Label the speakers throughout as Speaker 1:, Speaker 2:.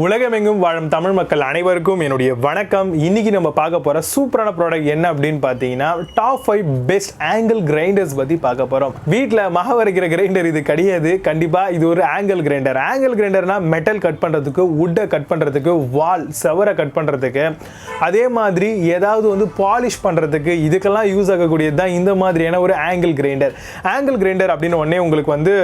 Speaker 1: உலகமெங்கும் வாழும் தமிழ் மக்கள் அனைவருக்கும் என்னுடைய வணக்கம். இன்னைக்கு நம்ம பார்க்க போற சூப்பரான ப்ராடக்ட் என்ன அப்படின்னு பார்த்தீங்கன்னா டாப் 5 பெஸ்ட் ஆங்கிள் கிரைண்டர்ஸ் பத்தி பார்க்க போறோம். வீட்டில் மக வரைக்கிற கிரைண்டர் இது கிடையாது. கண்டிப்பா இது ஒரு ஆங்கிள் கிரைண்டர். ஆங்கிள் கிரைண்டர்னா மெட்டல் கட் பண்றதுக்கு, வுட்டை கட் பண்றதுக்கு, வால் செவரை கட் பண்றதுக்கு, அதே மாதிரி ஏதாவது பாலிஷ் பண்றதுக்கு இதுக்கெல்லாம் யூஸ் ஆகக்கூடியது தான் இந்த மாதிரியான ஒரு ஆங்கிள் கிரைண்டர். ஆங்கிள் கிரைண்டர் அப்படின்னு உடனே உங்களுக்கு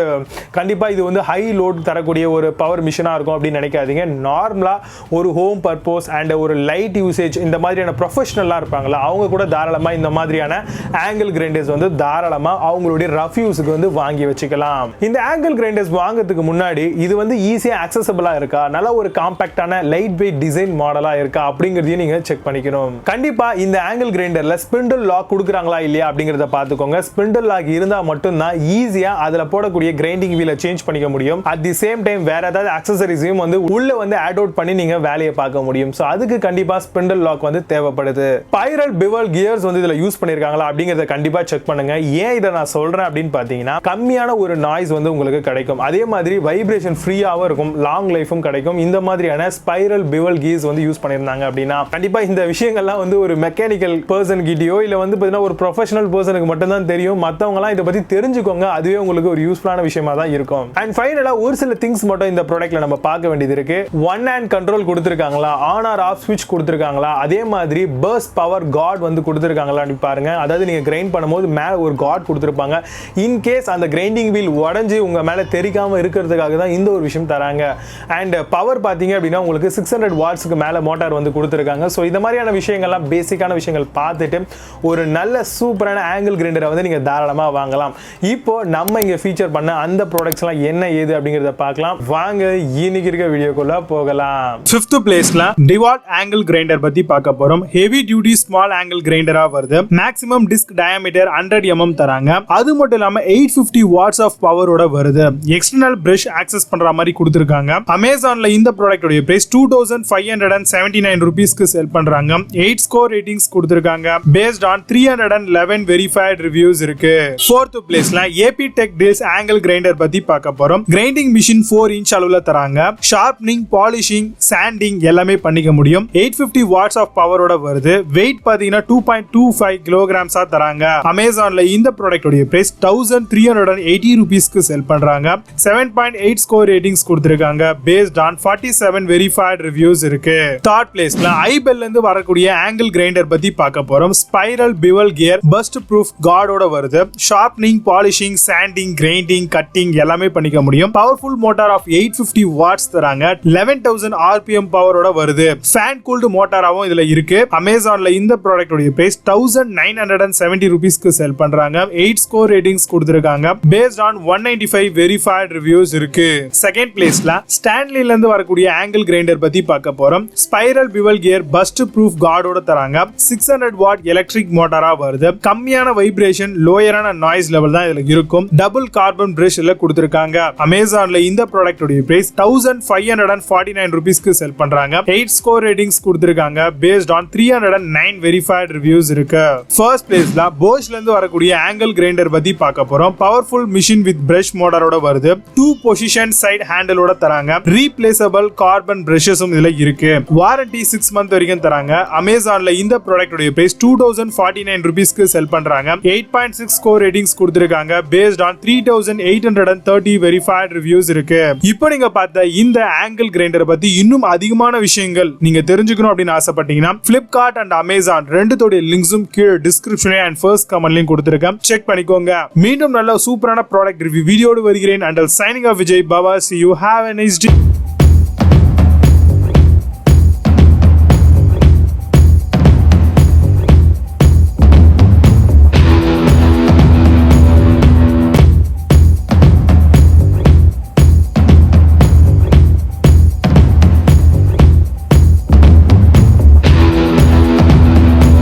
Speaker 1: கண்டிப்பா இது ஹை லோட் தரக்கூடிய ஒரு பவர் மிஷினா இருக்கும் அப்படின்னு நினைக்காதீங்க. நார்மலா ஒரு ஹோம் பர்பஸ் அண்ட் ஒரு லைட் யூசேஜ் இந்த மாதிரியான ப்ரொஃபஷனலா இருப்பாங்களா, அவங்க கூட தாராளமா இந்த மாதிரியான ஆங்கிள் கிரைண்டர்ஸ் தாராளமா அவங்களுடைய ரஃப் யூஸுக்கு வாங்கி வச்சுக்கலாம். இந்த ஆங்கிள் கிரைண்டர்ஸ் வாங்குறதுக்கு முன்னாடி இது ஈஸியா அக்சசபிளா இருக்கா, நல்ல ஒரு காம்பாக்டான லைட் வெயிட் டிசைன் மாடலா இருக்கா அப்படிங்கறதையும் நீங்க செக் பண்ணிக்கணும். கண்டிப்பா இந்த ஆங்கிள் கிரைண்டர்ல ஸ்பிண்டில் லாக் கொடுக்குறாங்களா இல்லையா அப்படிங்கறத பாத்துக்கோங்க. ஸ்பிண்டில் லாக் இருந்தா மட்டும்தான் ஈஸியா அதுல போடக்கூடிய கிரைண்டிங் வீலை சேஞ்ச் பண்ணிக்க முடியும். அட் தி சேம் டைம் வேற ஏதாவது அக்சசரிஸையும் உள்ள ஆட் அவுட் பண்ணி நீங்க வேலையை பார்க்க முடியும். சோ அதுக்கு கண்டிப்பா ஸ்பிண்டில் லாக் தேவைப்படுது. ஸ்பைரல் பிவல் கியர்ஸ் இதுல யூஸ் பண்ணிருக்காங்களா அப்படிங்கறத கண்டிப்பா செக் பண்ணுங்க. ஏன் இதை நான் சொல்றேன் அப்படின்னு பாத்தீங்கன்னா கம்மியான ஒரு நாய்ஸ் உங்களுக்கு கிடைக்கும். அதே மாதிரி வைப்ரேஷன் ஃப்ரீயாவும் இருக்கும், லாங் லைஃபும் கிடைக்கும். இந்த மாதிரியான ஸ்பைரல் பிவல் கியர்ஸ் யூஸ் பண்ணிருந்தாங்க அப்படின்னா கண்டிப்பா இந்த விஷயங்கள்லாம் ஒரு மெக்கானிக்கல் பர்சன் கிட்டயோ இல்ல பாத்தீங்கன்னா ஒரு ப்ரொஃபஷனல் பர்சனுக்கு மட்டும் தான் தெரியும். மத்தவங்க எல்லாம் இதை பத்தி தெரிஞ்சுக்கோங்க. அதுவே உங்களுக்கு ஒரு யூஸ்ஃபுல்லான விஷயமா தான் இருக்கும். அண்ட் ஃபைனலா ஒரு சில திங்ஸ் மட்டும் இந்த ப்ராடக்ட்ல நம்ம பார்க்க வேண்டியது இருக்கு. ஒன் ஹேண்ட் கண்ட்ரோல் கொடுத்திருக்காங்களா, ஆன் ஆர் ஆஃப் ஸ்விட்ச் கொடுத்திருக்காங்களா, அதே மாதிரி பர்ஸ்ட் பவர் கார்ட் கொடுத்திருக்காங்களா பாருங்க. அதாவது நீங்க கிரைண்ட் பண்ணும்போது மேல ஒரு கார்ட் கொடுத்திருப்பாங்க. இன் கேஸ் அந்த கிரைண்டிங் வீல் உடைஞ்சு உங்க மேல தெரிக்காம இருக்கிறதுக்காக தான் இந்த ஒரு விஷயம் தராங்க. அண்ட் பவர் பாத்தீங்க அப்படின்னா உங்களுக்கு 600 வாட்ஸ்க்கு மேல மோட்டார் கொடுத்திருக்காங்க. சோ இந்த மாதிரியான விஷயங்கள்லாம் பேசிக்கான விஷயங்கள் பார்த்துட்டு ஒரு நல்ல சூப்பரான ஆங்கிள் கிரைண்டரை நீங்க தாராளமா வாங்கலாம். இப்போ நம்ம இங்க ஃபீச்சர் பண்ண அந்த ப்ராடக்ட்ஸ் எல்லாம் என்ன ஏது அப்படிங்கறத பார்க்கலாம். வாங்க இன்னைக்கு இருக்க வீடியோக்குள்ள போகலாம். 5th பிளேஸ்ல DEWALT ஆங்கிள் கிரைண்டர் பத்தி பார்க்க போறோம். ஹெவி டியூட்டி ஸ்மால் ஆங்கிள் கிரைண்டரா வருது. மேக்ஸிமம் டிஸ்க் டயாமீட்டர் 100 mm தராங்க. அது மட்டும் இல்லாம 850 வாட்ஸ் ஆஃப் பவரோட வருது. எக்ஸ்டர்னல் பிரஷ் ஆக்சஸ் பண்ற மாதிரி கொடுத்திருக்காங்க. அமேசான்ல இந்த ப்ராடக்ட் உடைய பிரைஸ் 2579 ரூபீஸ்க்கு செல் பண்றாங்க. 8 ஸ்கோர் ரேட்டிங்ஸ் கொடுத்திருக்காங்க. பேஸ்ட் ஆன் 311 வெரிஃபைட் ரிவ்யூஸ் இருக்கு. 4th பிளேஸ்ல ApTechDeals ஆங்கிள் கிரைண்டர் பத்தி பார்க்க போறோம். கிரைண்டிங் மிஷின் 4 இன்ச் அளவுல தராங்க. ஷார்ப்னிங், பாலிஷிங், சாண்டிங் எல்லாமே பண்ணிக்க முடியும். 850 வாட்ஸ் ஆஃப் பவரோட வருது. வெயிட் பாத்தீங்கன்னா 2.25 கிலோகிராம்ஸா தராங்க. அமேசான்ல இந்த ப்ராடக்ட் உடைய பிரைஸ் 1380 ரூபீஸ்க்கு செல் பண்றாங்க. 7.8 ஸ்கோர் ரேட்டிங்ஸ் கொடுத்திருக்காங்க. பேஸ்ட் ஆன் 47 வெரிஃபைட் ரிவ்யூஸ் இருக்கு. 3rd பிளேஸ்ல iBELL இருந்து வரக்கூடிய ஆங்கிள் கிரைண்டர் பத்தி பார்க்க போறோம். Spiral bevel gear first proof கார்டோட வருது. Sharpening, polishing, sanding, grinding, cutting எல்லாமே பண்ணிக்க முடியும். பவர்ஃபுல் மோட்டார் ஆஃப் 850 வாட்ஸ் தராங்க. 11,000 RPM பவரோட வருது. ஃபேன் கூல்டு மோட்டாராவும் இதுல இருக்கு. அமேசான்ல இந்த ப்ராடக்ட் உடைய பிரைஸ் 1970 ரூபீஸ்க்கு செல் பண்றாங்க. 8 ஸ்கோர் ரேட்டிங்ஸ் கொடுத்திருக்காங்க. பேஸ்ட் ஆன் 195 வெரிஃபைட் ரிவ்யூஸ் இருக்கு. 2nd பிளேஸ்ல ஸ்டான்லில இருந்து வரக்கூடிய ஆங்கிள் கிரைண்டர் பத்தி பார்க்க போறோம். Spiral bevel gear first proof கார்டோட தராங்க. 600 வாட் எலக்ட்ரிக் மோட்டாரா வருது. கம்மியான வைப்ரேஷன், லோயரான நாய்ஸ் லெவல் தான் இதுல இருக்கும். டபுள் கார்பன் பிரஷ்ல கொடுத்திருக்காங்க. அமேசான்ல இந்த ப்ராடக்ட் உடைய பிரைஸ் 1549 ரூபீஸ்க்கு செல் பண்றாங்க. 8 ஸ்கோர் ரேட்டிங்ஸ் கொடுத்திருக்காங்க. பேஸ்ட் ஆன் 309 வெரிஃபைட் ரிவ்யூஸ் இருக்கு. ஃபர்ஸ்ட் பிளேஸ்ல Boschல இருந்து வரக்கூடிய ஆங்கிள் கிரைண்டர் பத்தி பார்க்க போறோம். பவர்ஃபுல் மிஷின் வித் பிரஷ் மோட்டாரோட வருது. 2 பொசிஷன் சைடு ஹேண்டிலோட தராங்க. ரீப்ளேசபிள் கார்பன் பிரஷஸும் இதுல இருக்கு. வாரண்டி 6 மந்த் வரைக்கும் தராங்க. அமேசான்ல இந்த ப்ராடக்ட் உடைய பிரைஸ் 2049 ரூபீஸ்க்கு செல் பண்றாங்க. 8.6 ஸ்கோர் ரேட்டிங்ஸ் கொடுத்திருக்காங்க. பேஸ்ட் ஆன் 3830 வெரிஃபைட் ரிவ்யூஸ் இருக்கு. இப்போ நீங்க பார்த்த இந்த ஆங்கிள் கிரைண்டர் பத்தி இன்னும் அதிகமான விஷயங்கள் நீங்க தெரிஞ்சுக்கணும் அப்படின்னு ஆசைப்பட்டீங்கன்னா Flipkart and Amazon ரெண்டுத்தோட லிங்க்ஸும் கீழே டிஸ்கிரிப்ஷன்ல அண்ட் ஃபர்ஸ்ட் கமெண்ட்லயும் கொடுத்திருக்கேன். செக் பண்ணிக்கோங்க. மீண்டும் நல்ல சூப்பரான ப்ராடக்ட் ரிவ்யூ வீடியோடு வருகிறேன். Until signing off, Vijay Baba. See you. Have a nice day.